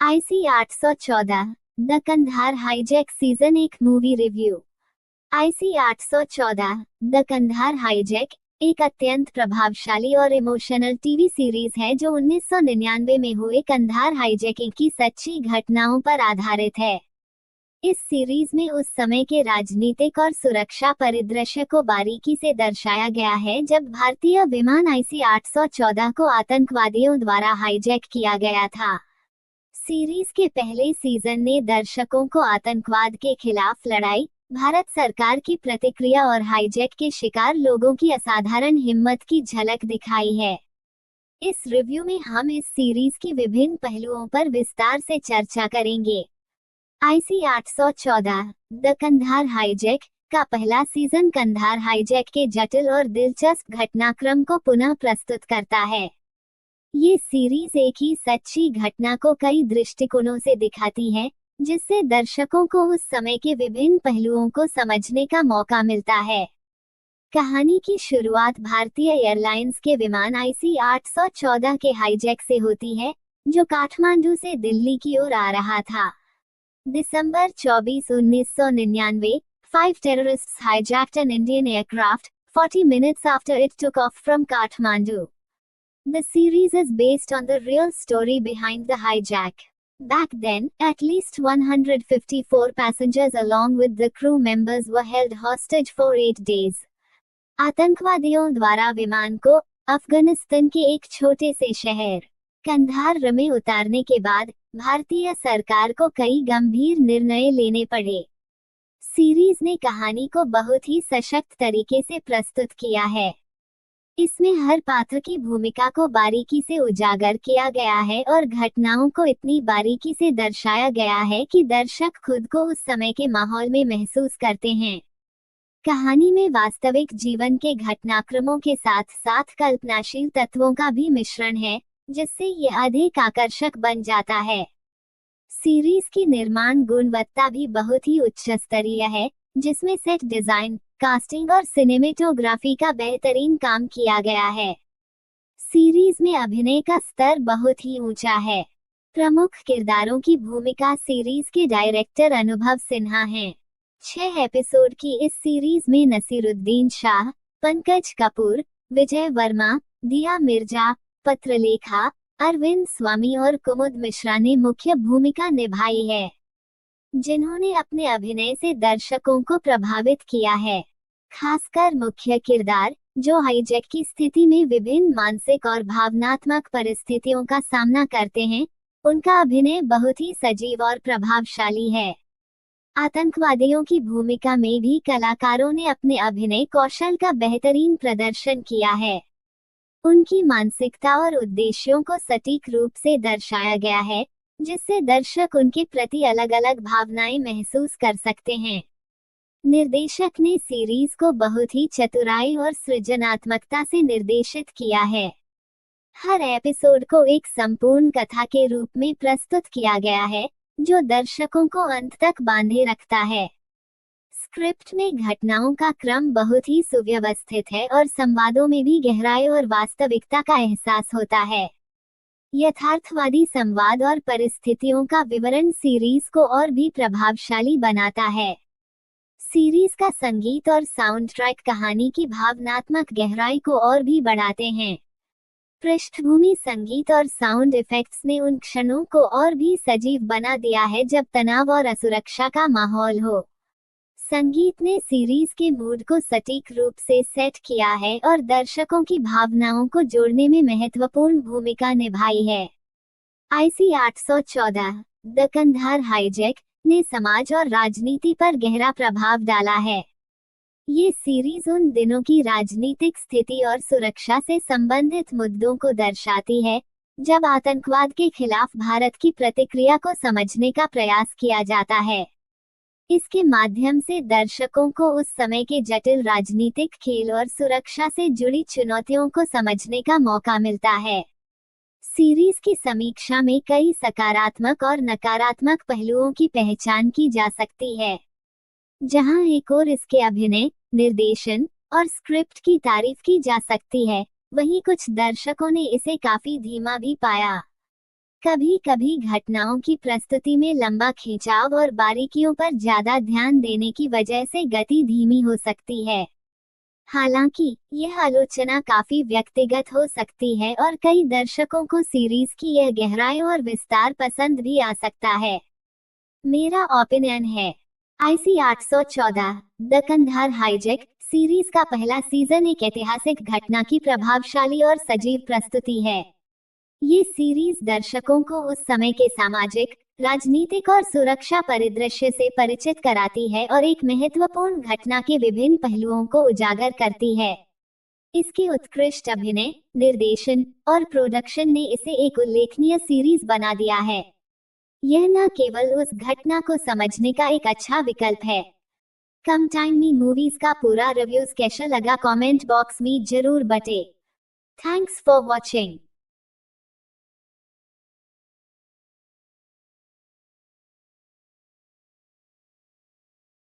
IC 814 the Kandahar hijack season 1 movie review. IC 814 the Kandahar hijack एक अत्यंत प्रभावशाली और इमोशनल टीवी सीरीज है जो 1999 में हुए कंधार हाईजैकिंग की सच्ची घटनाओं पर आधारित है। इस सीरीज में उस समय के राजनीतिक और सुरक्षा परिदृश्य को बारीकी से दर्शाया गया है जब भारतीय विमान आईसी 814 को आतंकवादियों द्वारा हाईजैक किया गया था। सीरीज के पहले सीजन ने दर्शकों को आतंकवाद के खिलाफ लड़ाई, भारत सरकार की प्रतिक्रिया और हाईजैक के शिकार लोगों की असाधारण हिम्मत की झलक दिखाई है। इस रिव्यू में हम इस सीरीज की विभिन्न पहलुओं पर विस्तार से चर्चा करेंगे। आईसी 814 द कंधार हाईजैक का पहला सीजन कंधार हाईजैक के जटिल और दिलचस्प घटनाक्रम को पुनः प्रस्तुत करता है। ये सीरीज एक ही सच्ची घटना को कई दृष्टिकोणों से दिखाती है, जिससे दर्शकों को उस समय के विभिन्न पहलुओं को समझने का मौका मिलता है। कहानी की शुरुआत भारतीय एयरलाइंस के विमान आईसी 814 के हाईजैक से होती है, जो काठमांडू से दिल्ली की ओर आ रहा था। दिसंबर 24, 1999, 5 terrorists hijacked an Indian aircraft 40 minutes after it took off from Kathmandu. The series is based on the real story behind the hijack. Back then, at least 154 passengers along with the crew members were held hostage for 8 days. आतंकवादियों द्वारा विमान को अफगानिस्तान के एक छोटे से शहर कंधार में उतारने के बाद भारतीय सरकार को कई गंभीर निर्णय लेने पड़े। सीरीज ने कहानी को बहुत ही सशक्त तरीके से प्रस्तुत किया है। इसमें हर पात्र की भूमिका को बारीकी से उजागर किया गया है और घटनाओं को इतनी बारीकी से दर्शाया गया है कि दर्शक खुद को उस समय के माहौल में महसूस करते हैं। कहानी में वास्तविक जीवन के घटनाक्रमों के साथ साथ कल्पनाशील तत्वों का भी मिश्रण है, जिससे ये अधिक आकर्षक बन जाता है। सीरीज की निर्माण गुणवत्ता भी बहुत ही उच्च स्तरीय है, जिसमें सेट डिजाइन, कास्टिंग और सिनेमेटोग्राफी का बेहतरीन काम किया गया है। सीरीज में अभिनय का स्तर बहुत ही ऊंचा है। प्रमुख किरदारों की भूमिका सीरीज के डायरेक्टर अनुभव सिन्हा हैं। 6 एपिसोड की इस सीरीज में नसीरुद्दीन शाह, पंकज कपूर, विजय वर्मा, दिया मिर्जा, पत्रलेखा, अरविंद स्वामी और कुमुद मिश्रा ने मुख्य भूमिका निभाई है, जिन्होंने अपने अभिनय से दर्शकों को प्रभावित किया है। खासकर मुख्य किरदार, जो हाईजैक की स्थिति में विभिन्न मानसिक और भावनात्मक परिस्थितियों का सामना करते हैं, उनका अभिनय बहुत ही सजीव और प्रभावशाली है। आतंकवादियों की भूमिका में भी कलाकारों ने अपने अभिनय कौशल का बेहतरीन प्रदर्शन किया है। उनकी मानसिकता और उद्देश्यों को सटीक रूप से दर्शाया गया है, जिससे दर्शक उनके प्रति अलग अलग भावनाएं महसूस कर सकते हैं। निर्देशक ने सीरीज को बहुत ही चतुराई और सृजनात्मकता से निर्देशित किया है। हर एपिसोड को एक संपूर्ण कथा के रूप में प्रस्तुत किया गया है, जो दर्शकों को अंत तक बांधे रखता है। स्क्रिप्ट में घटनाओं का क्रम बहुत ही सुव्यवस्थित है और संवादों में भी गहराई और वास्तविकता का एहसास होता है। यथार्थवादी संवाद और परिस्थितियों का विवरण सीरीज को और भी प्रभावशाली बनाता है। सीरीज का संगीत और साउंड ट्रैक कहानी की भावनात्मक गहराई को और भी बढ़ाते हैं। पृष्ठभूमि संगीत और साउंड इफेक्ट्स ने उन क्षणों को और भी सजीव बना दिया है जब तनाव और असुरक्षा का माहौल हो। संगीत ने सीरीज के मूड को सटीक रूप से सेट किया है और दर्शकों की भावनाओं को जोड़ने में महत्वपूर्ण भूमिका निभाई है। आईसी 814 द कंधार हाईजैक ने समाज और राजनीति पर गहरा प्रभाव डाला है। ये सीरीज उन दिनों की राजनीतिक स्थिति और सुरक्षा से संबंधित मुद्दों को दर्शाती है, जब आतंकवाद के खिलाफ भारत की प्रतिक्रिया को समझने का प्रयास किया जाता है। इसके माध्यम से दर्शकों को उस समय के जटिल राजनीतिक खेल और सुरक्षा से जुड़ी चुनौतियों को समझने का मौका मिलता है। सीरीज की समीक्षा में कई सकारात्मक और नकारात्मक पहलुओं की पहचान की जा सकती है। जहां एक ओर इसके अभिनय, निर्देशन और स्क्रिप्ट की तारीफ की जा सकती है, वहीं कुछ दर्शकों ने इसे काफी धीमा भी पाया। कभी कभी घटनाओं की प्रस्तुति में लंबा खिंचाव और बारीकियों पर ज्यादा ध्यान देने की वजह से गति धीमी हो सकती है। हालांकि यह आलोचना काफी व्यक्तिगत हो सकती है और कई दर्शकों को सीरीज की यह गहराई और विस्तार पसंद भी आ सकता है। मेरा ओपिनियन है, IC 814 the Kandahar hijack series का पहला सीजन एक ऐतिहासिक घटना की प्रभावशाली और सजीव प्रस्तुति है। ये सीरीज दर्शकों को उस समय के सामाजिक, राजनीतिक और सुरक्षा परिदृश्य से परिचित कराती है और एक महत्वपूर्ण घटना के विभिन्न पहलुओं को उजागर करती है। इसके उत्कृष्ट अभिनय, निर्देशन और प्रोडक्शन ने इसे एक उल्लेखनीय सीरीज बना दिया है। यह न केवल उस घटना को समझने का एक अच्छा विकल्प है। कम टाइम में मूवीज का पूरा रिव्यूज कैसा लगा कमेंट बॉक्स में जरूर बटे। Thanks for watching.